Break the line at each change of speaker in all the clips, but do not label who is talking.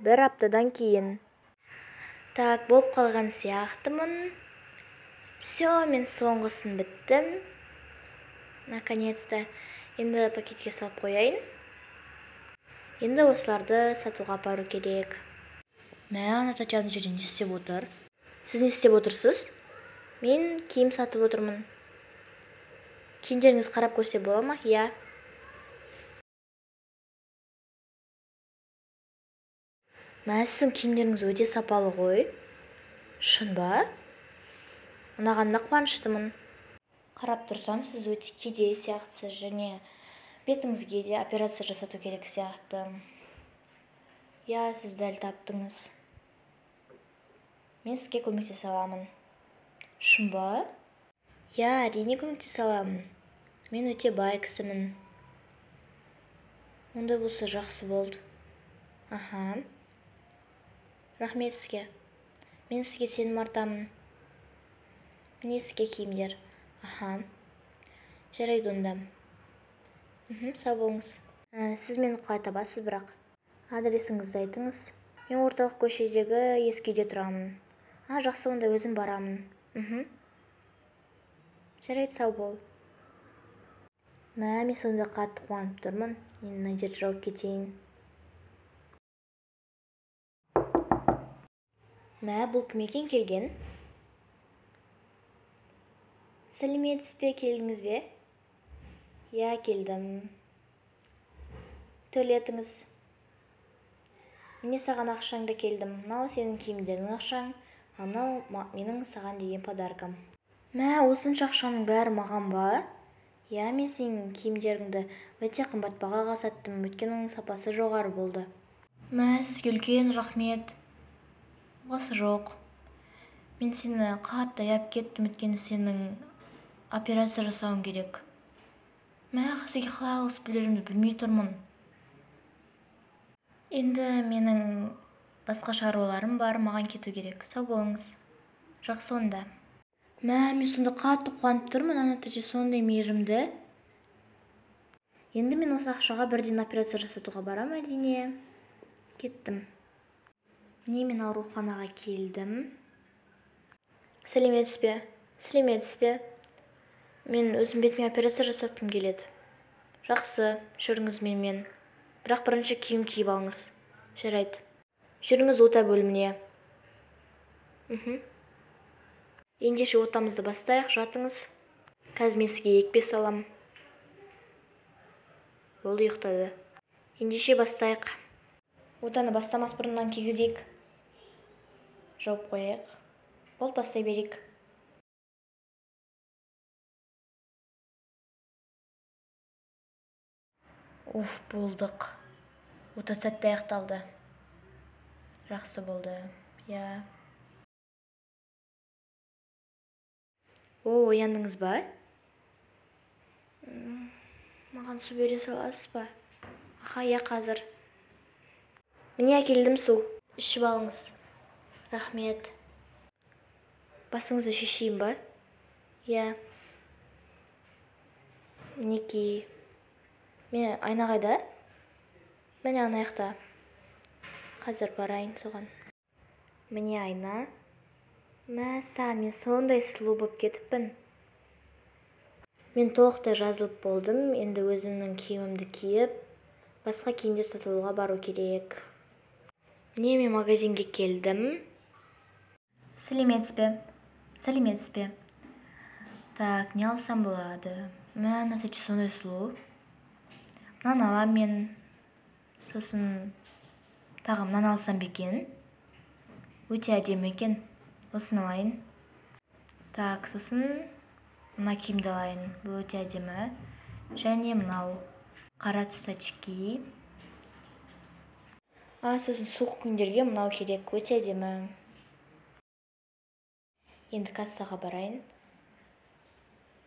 1 аптадан кейін. Так, болып қалған сияқтымын. Все, мен соңғысын біттім. Наконец-то. Енді пакетке салып қояйын. Енді осыларды сатуға апару керек. Ана Татьяна жерде не істеп отыр? Сіз не істеп отырсыз? Мен киім сатып отырмын. Киімдеріңіз қарап көрсе бола ма? Я. Сіздің киімдеріңіз өте сапалы ғой. Шын ба? Ұнағанына қуаныштымын. Қарап тұрсам, сіз өте кедей сияқтысыз, және бетіңізге де операция жасату керек сияқты. Я, сіз дәл таптыңыз. Мен сізге көмектесе аламын. Шын ба? Я, әрине көмектесе аламын. Мен өте бай кісімін. Онда болса жақсы болды. Аха. Рахмет сізге. Мен сізге сенім артамын. Міне сізге киімдер. Аха. Жарайды онда. Сау болыңыз. Сіз мені қалай табасыз бірақ? Адресіңізді айтыңыз. Мен орталық көшедегі ескі үйде тұрамын. Жақсы, онда өзім барамын. Жарайды, сау бол. Мен сонда қатты қуанып тұрмын. Мен мына жерді жауып кетейін. Бұл кім екен келген? Сәлеметсіз бе, келдіңіз бе? Я, келдім. Төлетіңіз. Міне саған ақшаңда келдім. Мынау сенің киімдерің ақшаң, мынау менің саған деген подаркам. Осынша ақшаның бәрі маған ба? Я, мен сенің киімдеріңді өте қымбат бағаға саттым, өйткені оның сапасы жоғары болды. Сізге үлкен рахмет. Осы жоқ. Мен сені қатты аяп кеттім, өйткені сенің операция жасауың керек. Сізге қалай алғыс білерімді білмей тұрмын. Енді менің басқа шаруаларым бар, маған кету керек. Сау болыңыз. Жақсы онда. Мен сонда қатты қуанып тұрмын, ана Татьяна сондай мейірімді. Енді мен осы ақшаға бірден операция жасатуға барам, әрине. Кеттім. Міне мен ауруханаға келдім. Сәлеметсіз бе? Сәлеметсіз бе? Мен өзім бетіме операция жасатқым келеді. Жақсы, жүріңіз менімен. Бірақ бірінші киім киіп алыңыз. Жарайды. Жүріңіз ота бөліміне. Ендеше отамызды бастайық, жатыңыз. Қазір мен сізге екпе салам. Болды, ұйықтады. Ендеше бастайық. Отаны бастамас бұрыннан кигізейік. Жауып қояйық. Болды, бастай берейік. Болдық. Ота сәтті аяқталды. Жақсы болды. Я. Ояндыңыз ба? Маған су бере саласыз ба? Я, қазір. Міне әкелдім су. Ішіп алыңыз. Рахмет. Басыңызды шешейін ба? Я. Мінекей. Мен айна қайда? Міне ана жақта. Қазір барайын соған. Міне айна. Мен сондай сұлу болып кетіппін. Мен толықтай жазылып болдым. Енді өзімнің киімімді киіп, басқа киімде сатылуға бару керек. Міне мен магазинге келдім. Сәлеметсіз бе? Сәлеметсіз бе? Так, не алсам болады? Ана Татьяна сондай сұлу. Мынаны алам мен. Сосын тағы мынаны алсам бекен. Өте әдемі екен. Осыны алайын. Так, сосын мына киімді алайын. Бұл өте әдемі. Және мынау қара түсті очки. Сосын суық күндерге мынау керек. Өте әдемі. Енді кассаға барайын.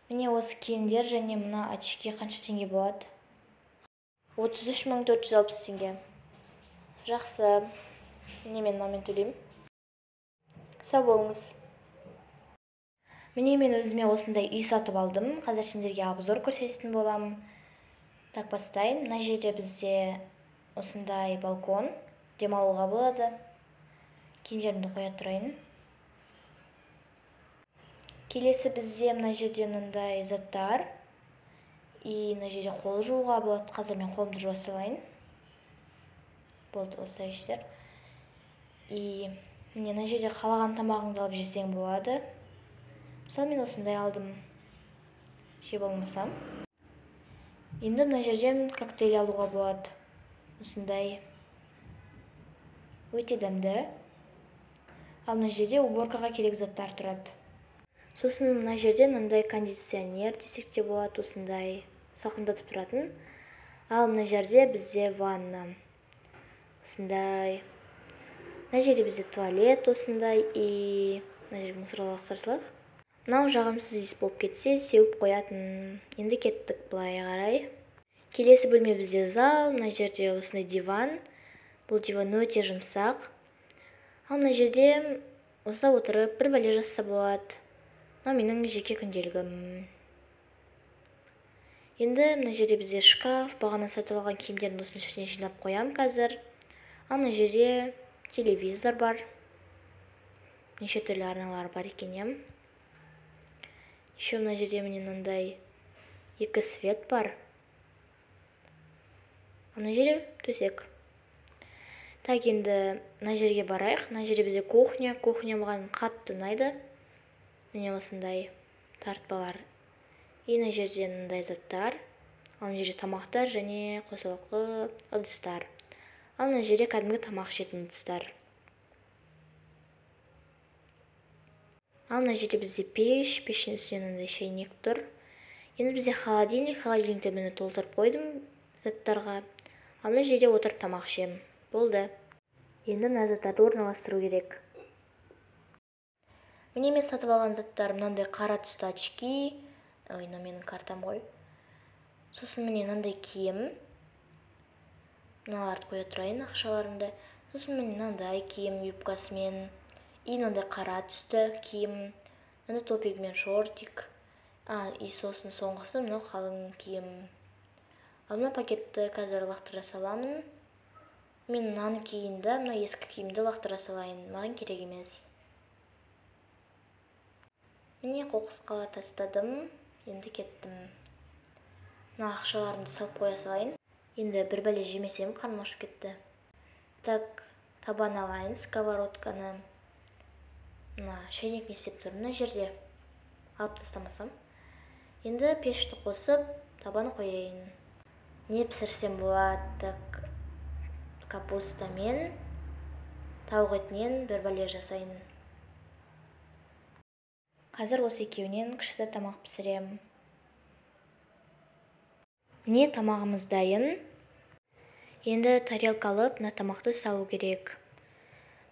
Міне осы киімдер және мына очки қанша теңге болады? 33.460 теңге. Жақсы. Міне мен мынамен төлеймін. Сау болыңыз. Міне мен өзіме осындай үй сатып алдым. Қазір сендерге обзор көрсететін боламын. Так, бастайын. Мына жерде бізде осындай балкон, дем алууга болот. Кийимдеримди кое турайын. Келесі бізде мына жерде мындай заттар. Мына жерде қол жууга болот. Қазір мен қолымды жуа салайын. Болды, осылай иштер. Міне мына жерде қалаған тамағыңды алып жесең болады. Мысалы мен осындай алдым. Же болмасам. Енді мына жерден коктейль алуға болады. Осындай. Өте дәмді. Ал мына жерде уборкаға керек заттар тұрады. Сосын мына жерде мындай кондиционер десек те болады, осындай салқындатып тұратын. Ал мына жерде бізде ванна. Осындай. Мына жерде бізде туалет осындай. Мына жерде мусорлықтар салат. Мынау жағымсыз иіс болып кетсе, сеуіп қоятын. Енді кеттік былай қарай. Келесі бөлме бізде зал. Мына жерде осындай диван. Бұл диван өте жұмсақ. Ал мына жерде осылай отырып бір бәле жазса болады. Мына менің жеке күнделігім. Енді мына жерде бізде шкаф, бағана сатып алған киімдерімді осының ішіне жинап қоям қазір. Ал мына жерде телевизор бар. Неше түрлі арналар бар екен. Еще мына жерде міне мындай екі свет бар. Ал мына жерде төсек. Так, енді мына жерге барайық. Мына жерде бізде кухня. Кухня маған қатты ұнайды. Міне осындай тартпалар. Мына жерде мындай заттар. Ал мына жерде тамақтар және қосалқы ыдыстар. Ал мына жерде кәдімгі тамақ ішетін ыдыстар. Ал мына жерде бізде пеш. Пештің үстінде мындай шайнек тұр. Енді бізде холодильник. Холодильникті мені толтырып қойдым заттарға. Ал мына жерде отырып тамақ ішем. Болды. Енді мына заттарды орналастыру керек. Міне мен сатып алған заттар мынандай қара түсті очки. Мына менің картам ғой. Сосын міне мынандай киім. Мыналарды қоя тұрайын ақшаларымды. Сосын міне мынандай киім юбкасымен. Мынандай қара түсті киім. Мынандай топик мен шортик. Сосын соңғысы мынау қалың киім. Ал мына пакетті қазір лақтыра саламын. Мен мынаны киейін да, мына ескі киімді лақтыра салайын. Маған керек емес. Міне қоқыс қала тастадым. Енді кеттім. Мына ақшаларымды салып қоя салайын. Енді бір бәле жемесем қарным ашып кетті. Так, табан алайын сковородканы. Мына шайнек не істеп тұр мына жерде. Алып тастамасам. Енді пешті қосып, табан қояйын. Не пісірсем болады? Так, капуста мен тауық етінен бір бәле жасайын. Қазір осы екеуінен күшті тамақ пісірем. Міне тамағымыз дайын. Енді тарелка алып, мына тамақты салу керек.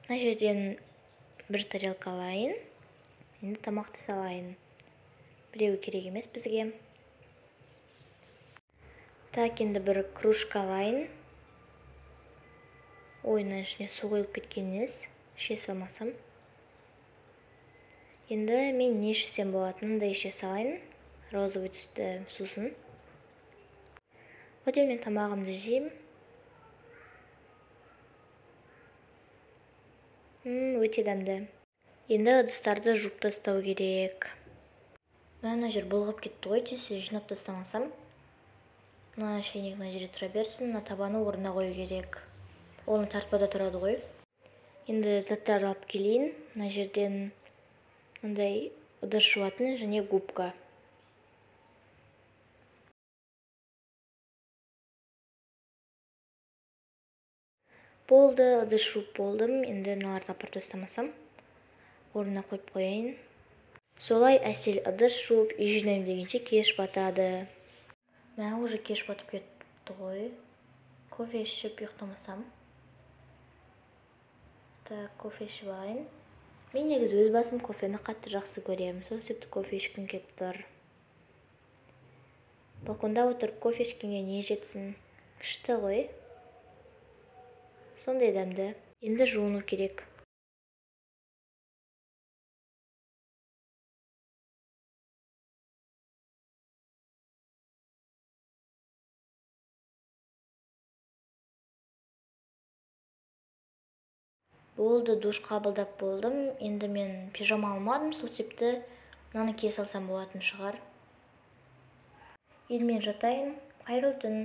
Мына жерден бір тарелка алайын. Енді тамақты салайын. Біреуі керек емес бізге. Так, енді бір кружка алайын. Ойына ішіне су қойылып кеткенініз. Іше салмасам. Енді мен не ішсем болатынын да іше салайын. Розовый түсті сусын. Одан мен тамағымды жейм. Өте дәмді. Енді ыдыстарды жуып тастау керек. Мына жер болғап кетті ғой, тез жинап тастамасам. Мына шайнек мына жерде тұра берсін, мына табаны орнына қою керек. Оны тартпада тұрады ғой. Енді заттарды алып келейін. Мына жерден мындай ыдыс жуатын және губка. Болды, ыдыс жуып болдым. Енді мыналарды апарып тастамасам, орнына қойып қояйын. Солай әсел ыдыс жуып, үй жинаймын дегенше кеш батады. Мә уже кеш батып кетті ғой. Кофе ішіп ұйықтамасам. Так, кофе ішіп алайын. Мен негізі өз басым кофені қатты жақсы көремін. Сол себепті кофе ішкім келіп тұр. Балконда отырып кофе ішкенге не жетсін? Күшті ғой. Сондай дәмді. Енді жуыну керек. Болды, душ қабылдап болдым. Енді мен пижама алмадым, сол себепті мынаны кие салсам болатын шығар. Енді мен жатайын. Қайырлы түн.